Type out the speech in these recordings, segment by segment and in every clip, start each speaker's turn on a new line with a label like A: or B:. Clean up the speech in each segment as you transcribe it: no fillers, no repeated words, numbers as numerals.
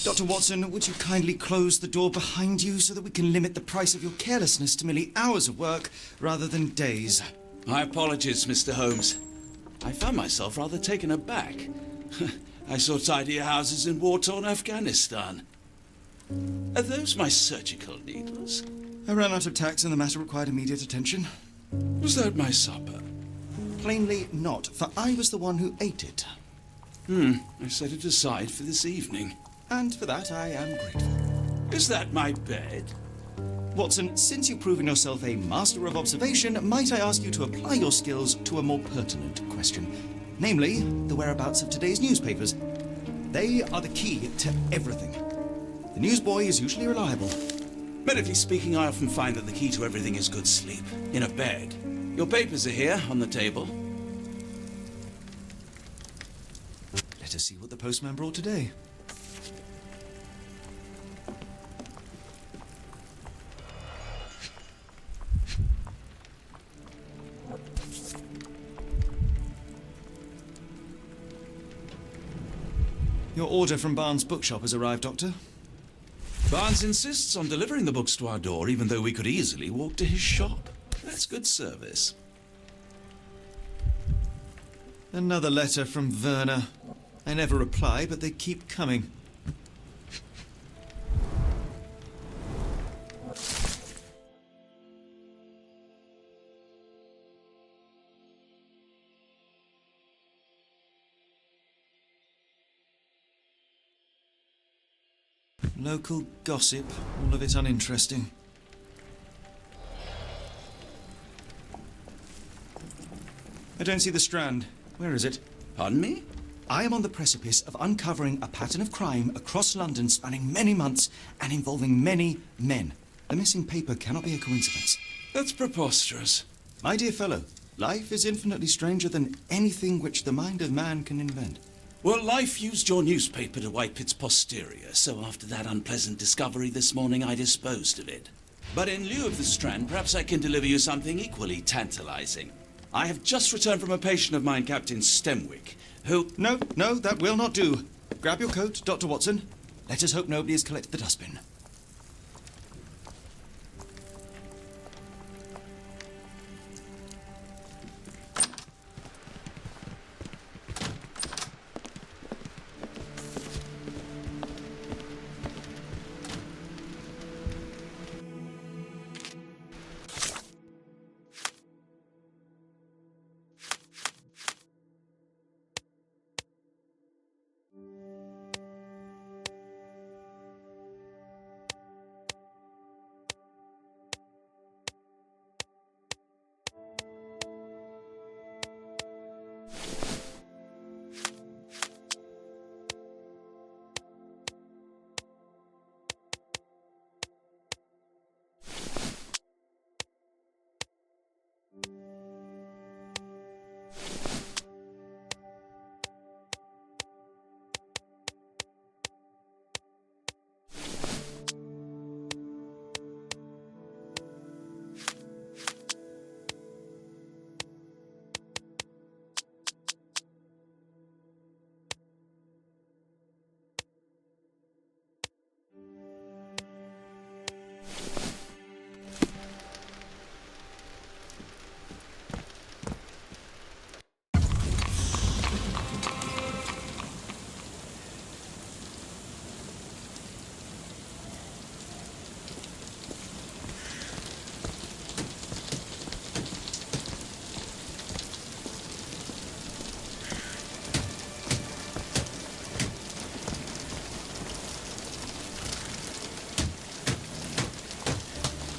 A: Dr. Watson, would you kindly close the door behind you so that we can limit the price of your carelessness to merely hours of work rather than days?
B: My apologies, Mr. Holmes. I found myself rather taken aback. I saw tidier houses in war-torn Afghanistan. Are those my surgical needles?
A: I ran out of tacks and the matter required immediate attention.
B: Was that my supper?
A: Plainly not, for I was the one who ate it.
B: I set it aside for this evening.
A: And for that I am grateful.
B: Is that my bed?
A: Watson, since you've proven yourself a master of observation, might I ask you to apply your skills to a more pertinent question? Namely, the whereabouts of today's newspapers. They are the key to everything. The newsboy is usually reliable.
B: Medically speaking, I often find that the key to everything is good sleep. In a bed. Your papers are here, on the table.
A: Let us see what the postman brought today. Your order from Barnes' bookshop has arrived, Doctor.
B: Barnes insists on delivering the books to our door, even though we could easily walk to his shop. That's good service.
A: Another letter from Werner. I never reply, but they keep coming. Local gossip, all of it uninteresting. I don't see the Strand. Where is it?
B: Pardon me?
A: I am on the precipice of uncovering a pattern of crime across London spanning many months and involving many men. The missing paper cannot be a coincidence.
B: That's preposterous.
A: My dear fellow, life is infinitely stranger than anything which the mind of man can invent.
B: Well, life used your newspaper to wipe its posterior, so after that unpleasant discovery this morning, I disposed of it. But in lieu of the Strand, perhaps I can deliver you something equally tantalizing. I have just returned from a patient of mine, Captain Stemwick, who...
A: No, that will not do. Grab your coat, Dr. Watson. Let us hope nobody has collected the dustbin.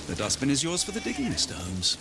B: The dustbin is yours for the digging, Mr. Holmes.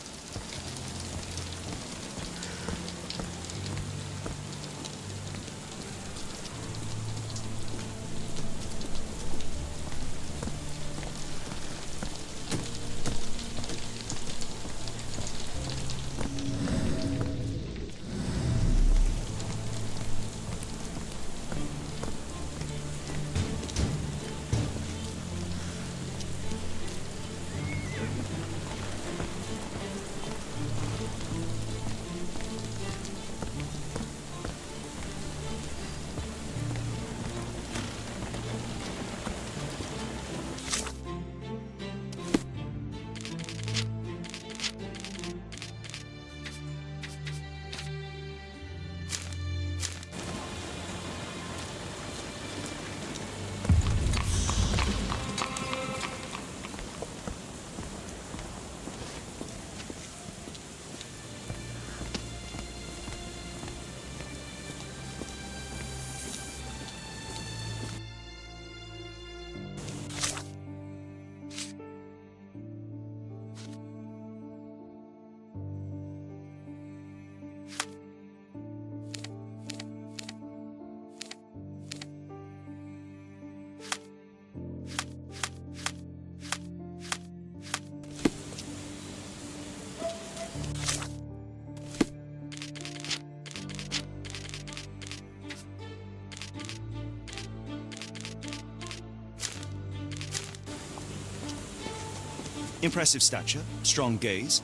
A: Impressive stature, strong gaze.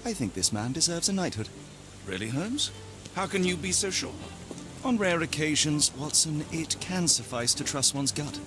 A: I think this man deserves a knighthood.
B: Really, Holmes? How can you be so sure?
A: On rare occasions, Watson, it can suffice to trust one's gut.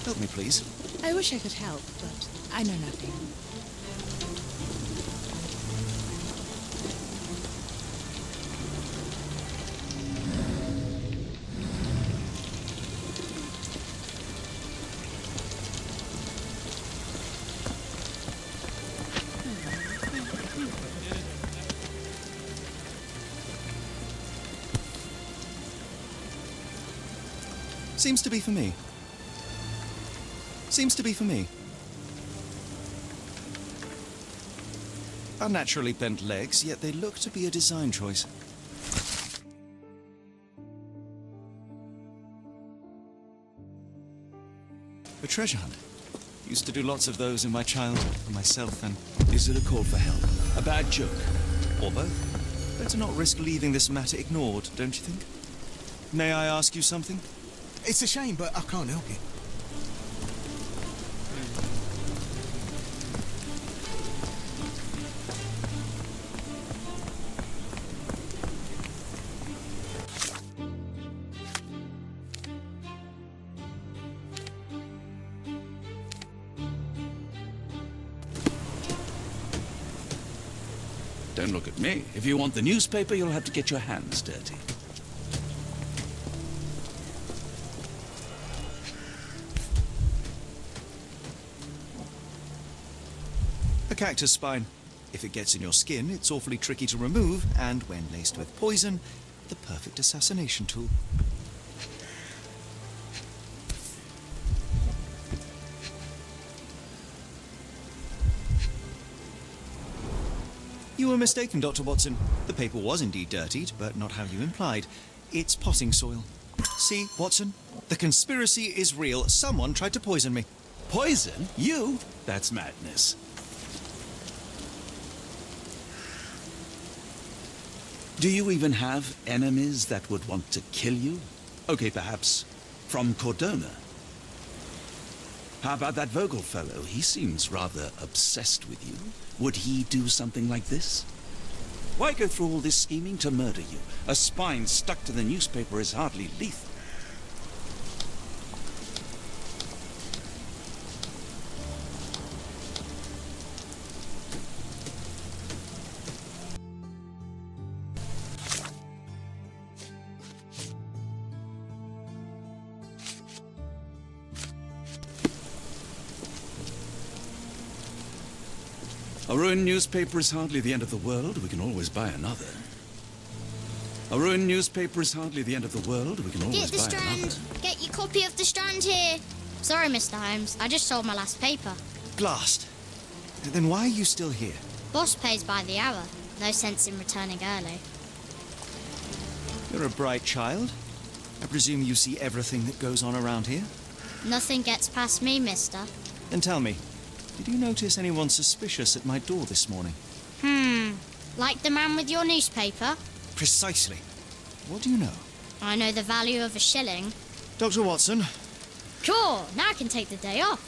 A: Help me, please.
C: I wish I could help, but I know nothing.
A: Seems to be for me. Seems to be for me. Unnaturally bent legs, yet they look to be a design choice. A treasure hunt. Used to do lots of those in my childhood for myself and...
B: Is it a call for help? A bad joke?
A: or both. Better not risk leaving this matter ignored, don't you think? May I ask you something?
D: It's a shame, but I can't help you.
B: Don't look at me. If you want the newspaper, you'll have to get your hands dirty.
A: A cactus spine. If it gets in your skin, it's awfully tricky to remove, and when laced with poison, the perfect assassination tool. You were mistaken, Dr. Watson. The paper was indeed dirtied, but not how you implied. It's potting soil. See, Watson? The conspiracy is real. Someone tried to poison me.
B: Poison? You? That's madness. Do you even have enemies that would want to kill you? Okay, perhaps from Cordona. How about that Vogel fellow? He seems rather obsessed with you. Would he do something like this? Why go through all this scheming to murder you? A spine stuck to the newspaper is hardly lethal. A ruined newspaper is hardly the end of the world. We can always buy another. A ruined newspaper is hardly the end of the world. We can always
E: Get the
B: buy
E: Strand.
B: another.
E: Get your copy of the Strand here. Sorry, Mr. Holmes. I just sold my last paper.
A: Blast. Then why are you still here?
E: Boss pays by the hour. No sense in returning early.
A: You're a bright child. I presume you see everything that goes on around here?
E: Nothing gets past me, mister.
A: Then tell me, did you notice anyone suspicious at my door this morning?
E: Like the man with your newspaper?
A: Precisely. What do you know?
E: I know the value of a shilling.
A: Dr. Watson,
E: Cool, now I can take the day off.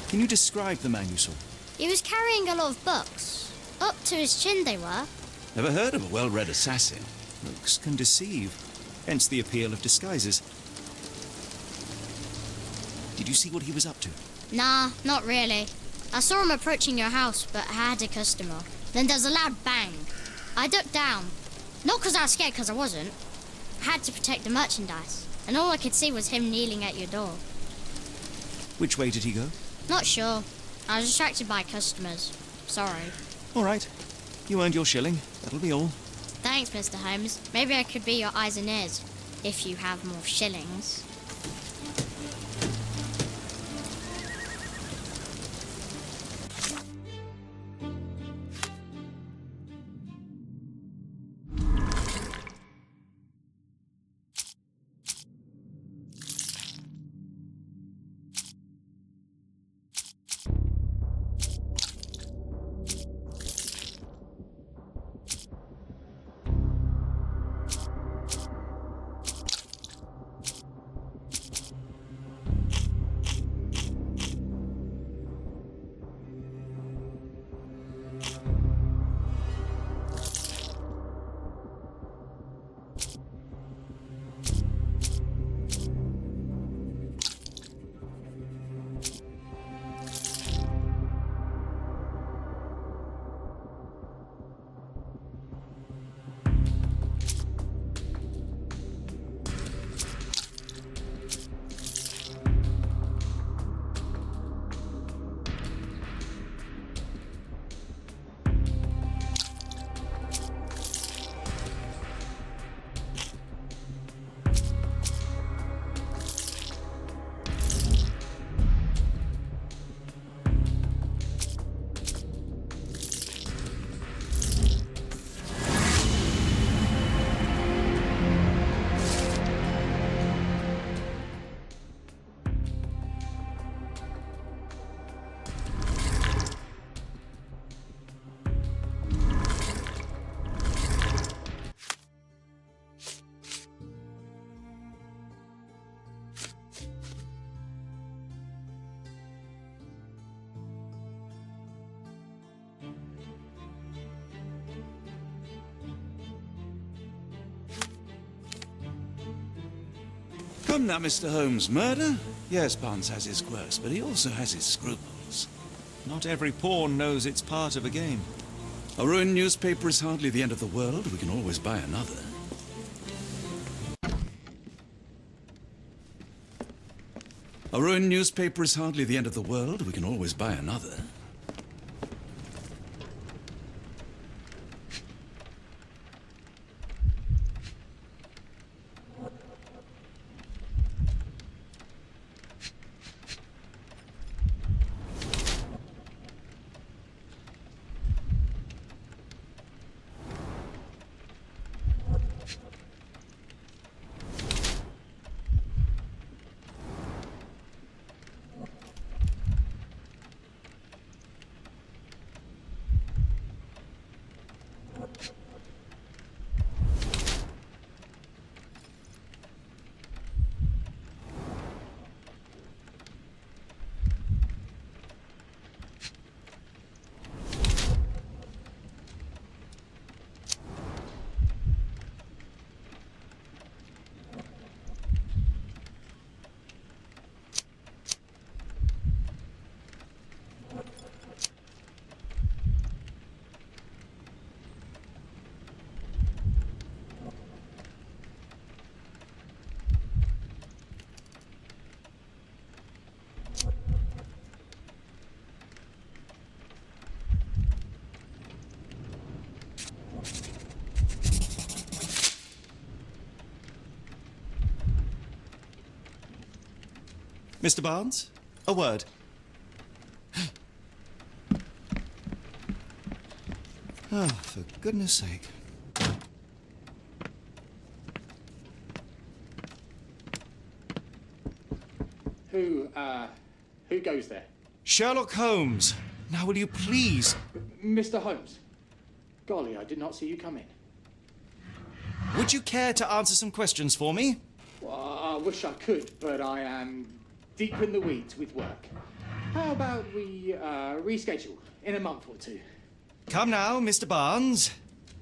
A: can you describe the man you saw?
E: He was carrying a lot of books. Up to his chin they were.
B: Never heard of a well-read assassin.
A: Looks can deceive, hence the appeal of disguises. Did you see what he was up to?
E: Nah, not really. I saw him approaching your house, but I had a customer. Then there's a loud bang. I ducked down. Not because I was scared, because I wasn't. I had to protect the merchandise, and all I could see was him kneeling at your door.
A: Which way did he go?
E: Not sure. I was distracted by customers. Sorry.
A: All right. You earned your shilling. That'll be all.
E: Thanks, Mr. Holmes. Maybe I could be your eyes and ears, if you have more shillings.
B: Come now, Mr. Holmes. Murder? Yes, Barnes has his quirks, but he also has his scruples.
A: Not every pawn knows it's part of a game.
B: A ruined newspaper is hardly the end of the world. We can always buy another. A ruined newspaper is hardly the end of the world. We can always buy another.
A: Mr. Barnes, a word. Ah, for goodness sake.
F: Who goes there?
A: Sherlock Holmes. Now will you please...
F: Mr. Holmes. Golly, I did not see you come in.
A: Would you care to answer some questions for me?
F: Well, I wish I could, but I am deep in the weeds with work. How about we reschedule in a month or two?
A: Come now, Mr. Barnes.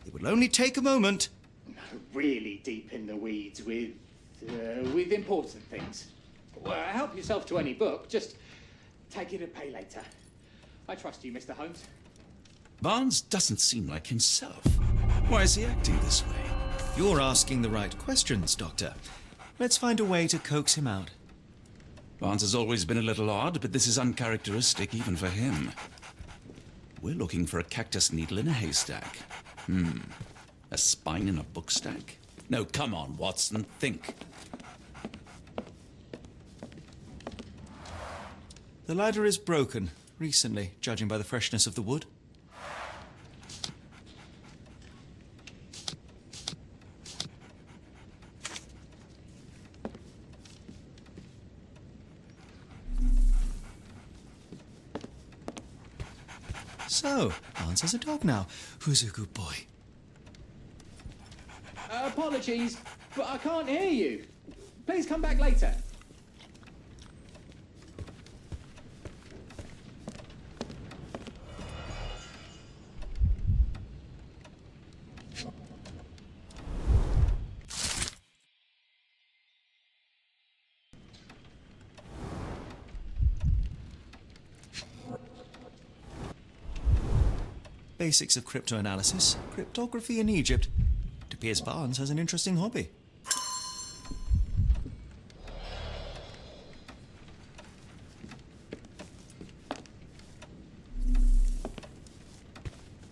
A: It will only take a moment.
F: Really deep in the weeds with important things. Well, help yourself to any book. Just take it and pay later. I trust you, Mr. Holmes.
B: Barnes doesn't seem like himself. Why is he acting this way?
A: You're asking the right questions, Doctor. Let's find a way to coax him out.
B: Barnes has always been a little odd, but this is uncharacteristic even for him. We're looking for a cactus needle in a haystack. A spine in a book stack? No, come on, Watson, think.
A: The ladder is broken, recently, judging by the freshness of the wood. So, Barnes has a dog now. Who's a good boy?
F: Apologies, but I can't hear you. Please come back later.
A: Basics of cryptoanalysis, cryptography in Egypt. It appears Barnes has an interesting hobby.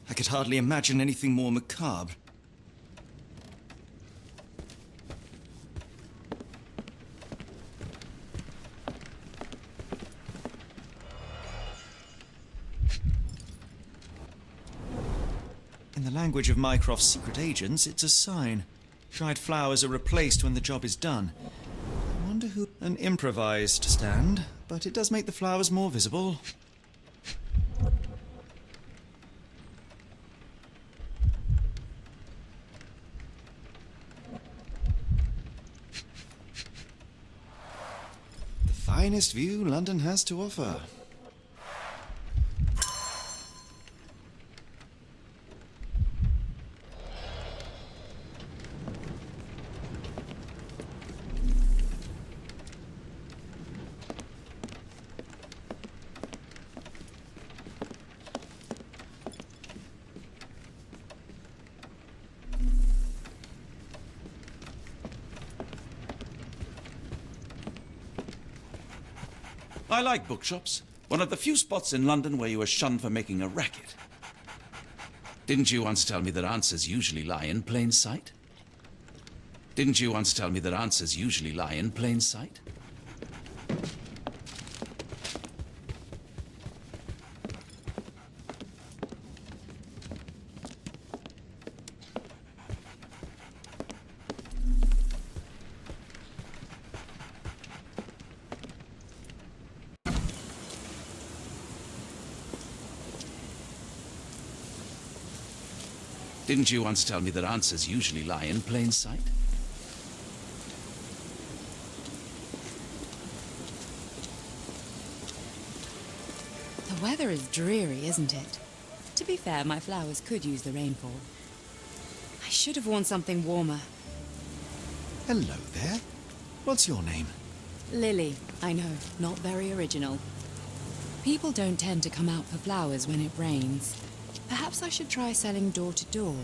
A: I could hardly imagine anything more macabre. In the language of Mycroft's secret agents, it's a sign. Dried flowers are replaced when the job is done. I wonder who... An improvised stand, but it does make the flowers more visible. The finest view London has to offer.
B: I like bookshops. One of the few spots in London where you are shunned for making a racket. Didn't you once tell me that answers usually lie in plain sight? Didn't you once tell me that answers usually lie in plain sight? Didn't you once tell me that answers usually lie in plain sight?
C: The weather is dreary, isn't it? To be fair, my flowers could use the rainfall. I should have worn something warmer.
A: Hello there. What's your name?
C: Lily, I know, not very original. People don't tend to come out for flowers when it rains. Perhaps I should try selling door to door.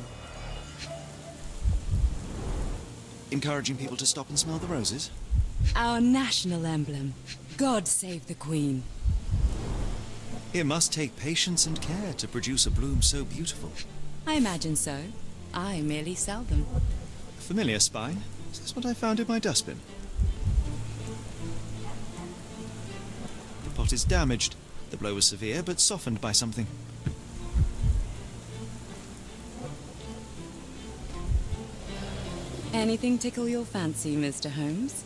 A: Encouraging people to stop and smell the roses?
C: Our national emblem. God save the Queen.
A: It must take patience and care to produce a bloom so beautiful.
C: I imagine so. I merely sell them.
A: Familiar spine? Is this what I found in my dustbin? pot is damaged. The blow was severe, but softened by something.
C: Anything tickle your fancy, Mr. Holmes?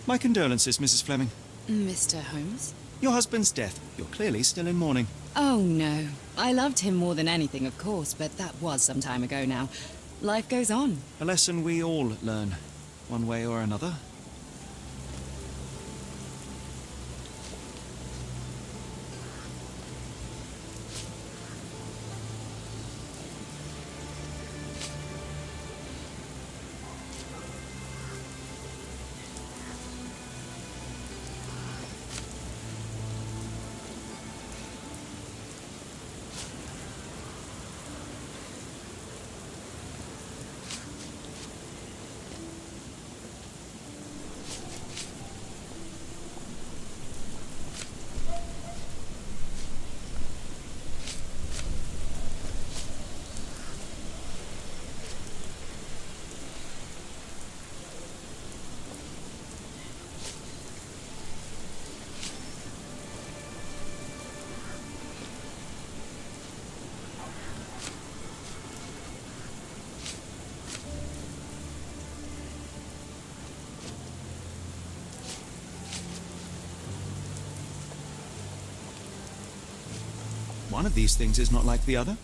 A: My condolences, Mrs. Fleming.
C: Mr. Holmes?
A: Your husband's death. You're clearly still in mourning.
C: Oh, no. I loved him more than anything, of course, but that was some time ago now. Life goes on.
A: A lesson we all learn, one way or another. One of these things is not like the other.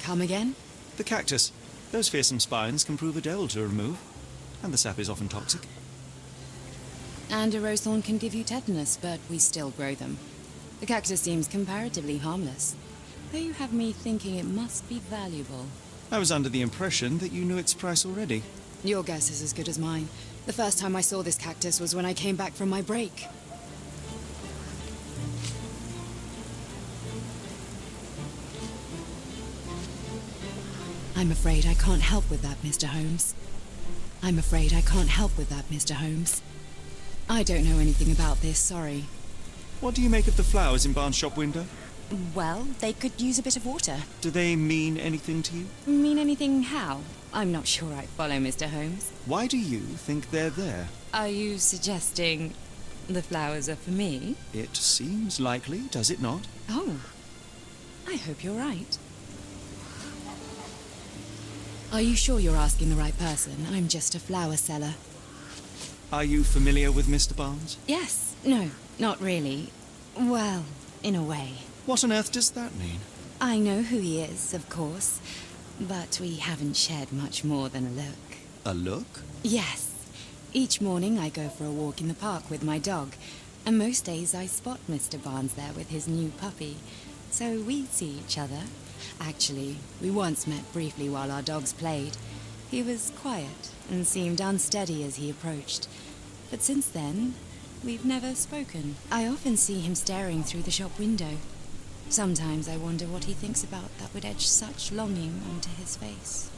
C: Come again?
A: The cactus. Those fearsome spines can prove a devil to remove, and the sap is often toxic.
C: And a rose thorn can give you tetanus, but we still grow them. The cactus seems comparatively harmless, though you have me thinking it must be valuable.
A: I was under the impression that you knew its price already.
C: Your guess is as good as mine. The first time I saw this cactus was when I came back from my break. I'm afraid I can't help with that, Mr. Holmes. I'm afraid I can't help with that, Mr. Holmes. I don't know anything about this, sorry.
A: What do you make of the flowers in Barnes' shop window?
C: Well, they could use a bit of water.
A: Do they mean anything to you?
C: Mean anything how? I'm not sure I follow, Mr. Holmes.
A: Why do you think they're there?
C: Are you suggesting the flowers are for me?
A: It seems likely, does it not?
C: Oh, I hope you're right. Are you sure you're asking the right person? I'm just a flower seller.
A: Are you familiar with Mr. Barnes?
C: Yes. No, not really. Well, in a way.
A: What on earth does that mean?
C: I know who he is, of course, but we haven't shared much more than a look.
A: A look?
C: Yes. Each morning I go for a walk in the park with my dog, and most days I spot Mr. Barnes there with his new puppy, so we see each other. Actually, we once met briefly while our dogs played. He was quiet and seemed unsteady as he approached, but since then, we've never spoken. I often see him staring through the shop window. Sometimes I wonder what he thinks about that would etch such longing onto his face.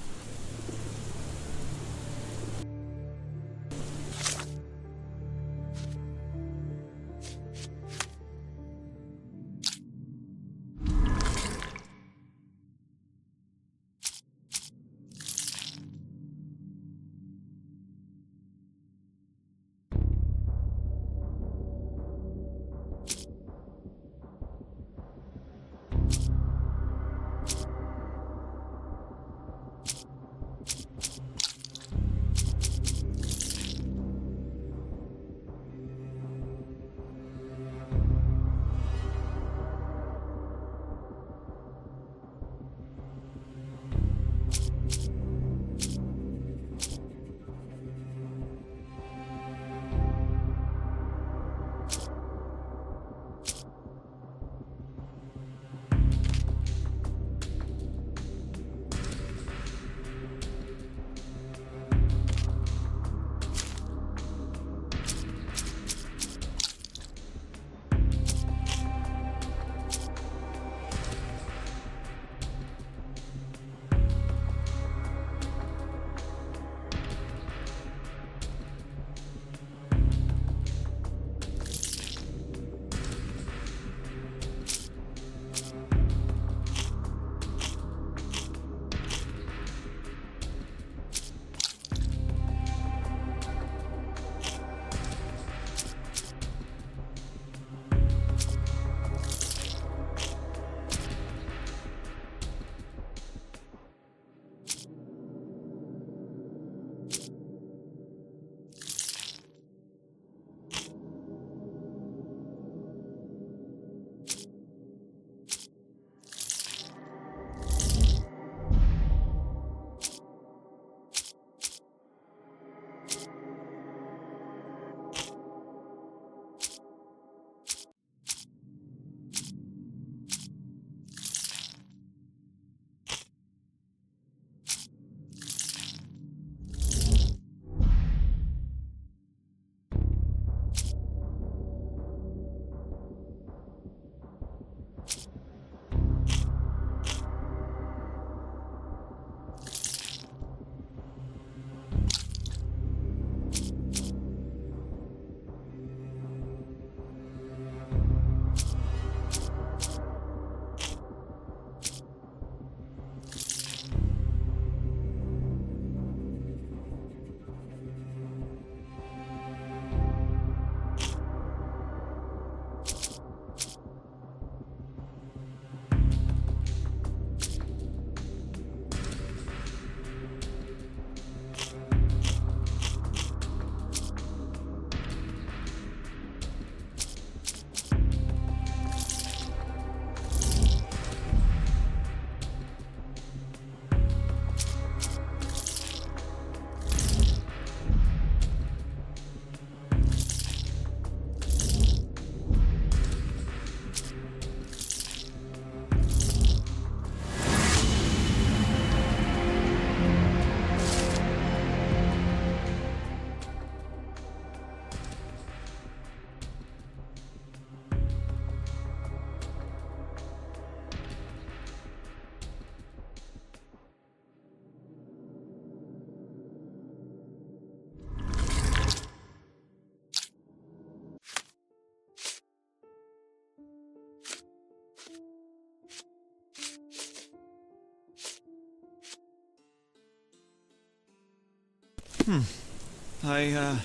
A: I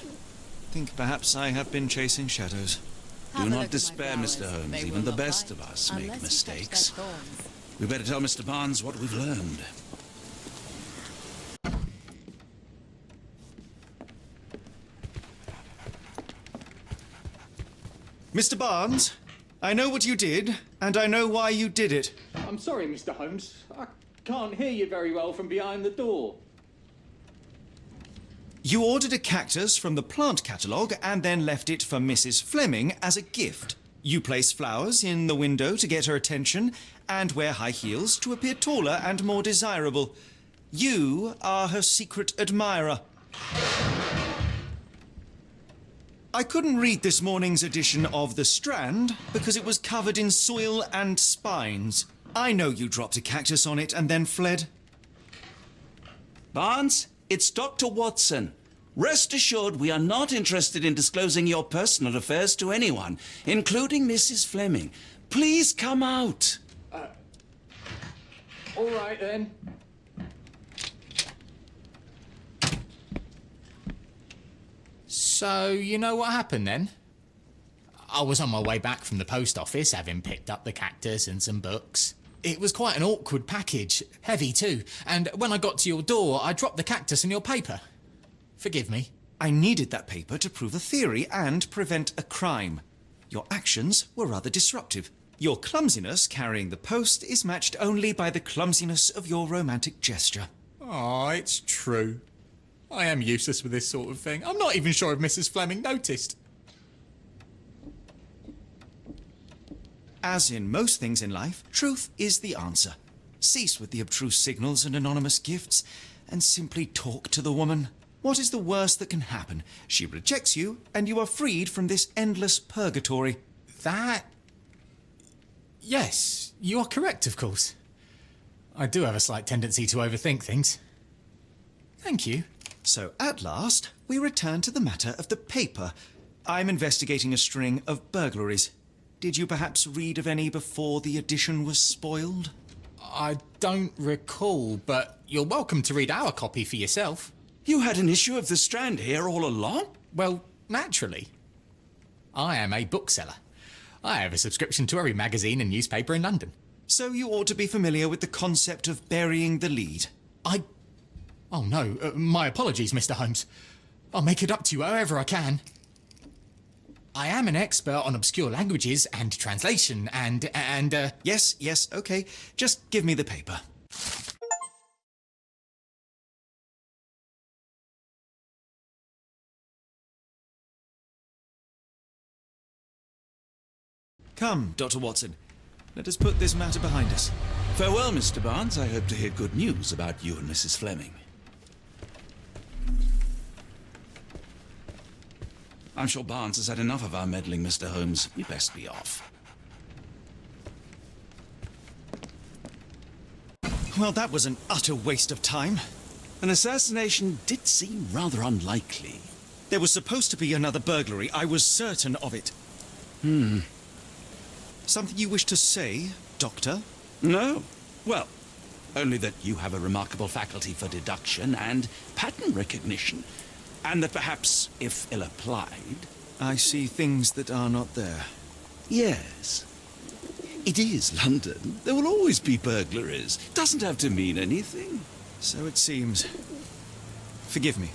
A: think perhaps I have been chasing shadows.
B: Do not despair, Mr. Holmes. Even the best of us make mistakes. We better tell Mr. Barnes what we've learned.
A: Mr. Barnes, I know what you did, and I know why you did it.
F: I'm sorry, Mr. Holmes. I can't hear you very well from behind the door.
A: You ordered a cactus from the plant catalogue and then left it for Mrs. Fleming as a gift. You place flowers in the window to get her attention and wear high heels to appear taller and more desirable. You are her secret admirer. I couldn't read this morning's edition of The Strand because it was covered in soil and spines. I know you dropped a cactus on it and then fled.
B: Barnes, it's Dr. Watson. Rest assured we are not interested in disclosing your personal affairs to anyone, including Mrs. Fleming. Please come out.
F: All right, then.
D: So, you know what happened then? I was on my way back from the post office, having picked up the cactus and some books. It was quite an awkward package, heavy too, and when I got to your door, I dropped the cactus in your paper. Forgive me.
A: I needed that paper to prove a theory and prevent a crime. Your actions were rather disruptive. Your clumsiness carrying the post is matched only by the clumsiness of your romantic gesture.
D: Oh, it's true. I am useless with this sort of thing. I'm not even sure if Mrs. Fleming noticed.
A: As in most things in life, truth is the answer. Cease with the abstruse signals and anonymous gifts, and simply talk to the woman. What is the worst that can happen? She rejects you, and you are freed from this endless purgatory.
D: That... Yes, you are correct, of course. I do have a slight tendency to overthink things. Thank you.
A: So, at last, we return to the matter of the paper. I'm investigating a string of burglaries. Did you perhaps read of any before the edition was spoiled?
D: I don't recall, but you're welcome to read our copy for yourself.
B: You had an issue of The Strand here all along?
D: Well, naturally. I am a bookseller. I have a subscription to every magazine and newspaper in London.
A: So you ought to be familiar with the concept of burying the lead.
D: Oh no, my apologies, Mr. Holmes. I'll make it up to you however I can. I am an expert on obscure languages and translation and
A: Yes, okay. Just give me the paper. Come, Dr. Watson. Let us put this matter behind us.
B: Farewell, Mr. Barnes. I hope to hear good news about you and Mrs. Fleming. I'm sure Barnes has had enough of our meddling, Mr. Holmes. We best be off.
A: Well, that was an utter waste of time.
B: An assassination did seem rather unlikely.
A: There was supposed to be another burglary. I was certain of it. Something you wish to say, Doctor?
B: No. Well, only that you have a remarkable faculty for deduction and pattern recognition. And that perhaps, if ill-applied...
A: I see things that are not there.
B: Yes. It is London. There will always be burglaries. Doesn't have to mean anything.
A: So it seems. Forgive me.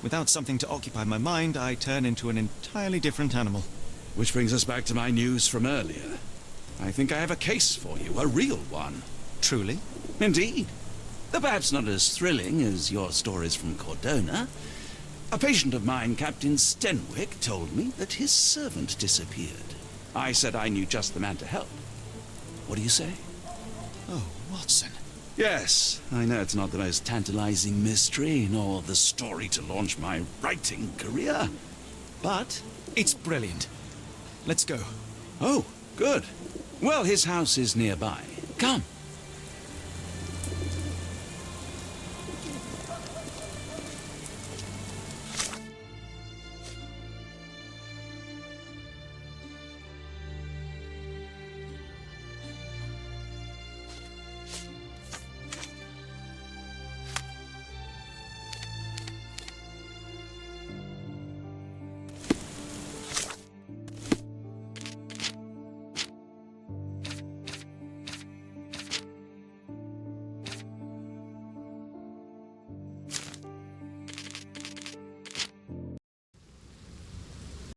A: Without something to occupy my mind, I turn into an entirely different animal.
B: Which brings us back to my news from earlier. I think I have a case for you, a real one.
A: Truly?
B: Indeed. Though perhaps not as thrilling as your stories from Cordona. A patient of mine, Captain Stenwick, told me that his servant disappeared. I said I knew just the man to help. What do you say?
A: Oh, Watson.
B: Yes, I know it's not the most tantalizing mystery, nor the story to launch my writing career. But
A: it's brilliant. Let's go.
B: Oh, good. Well, his house is nearby. Come.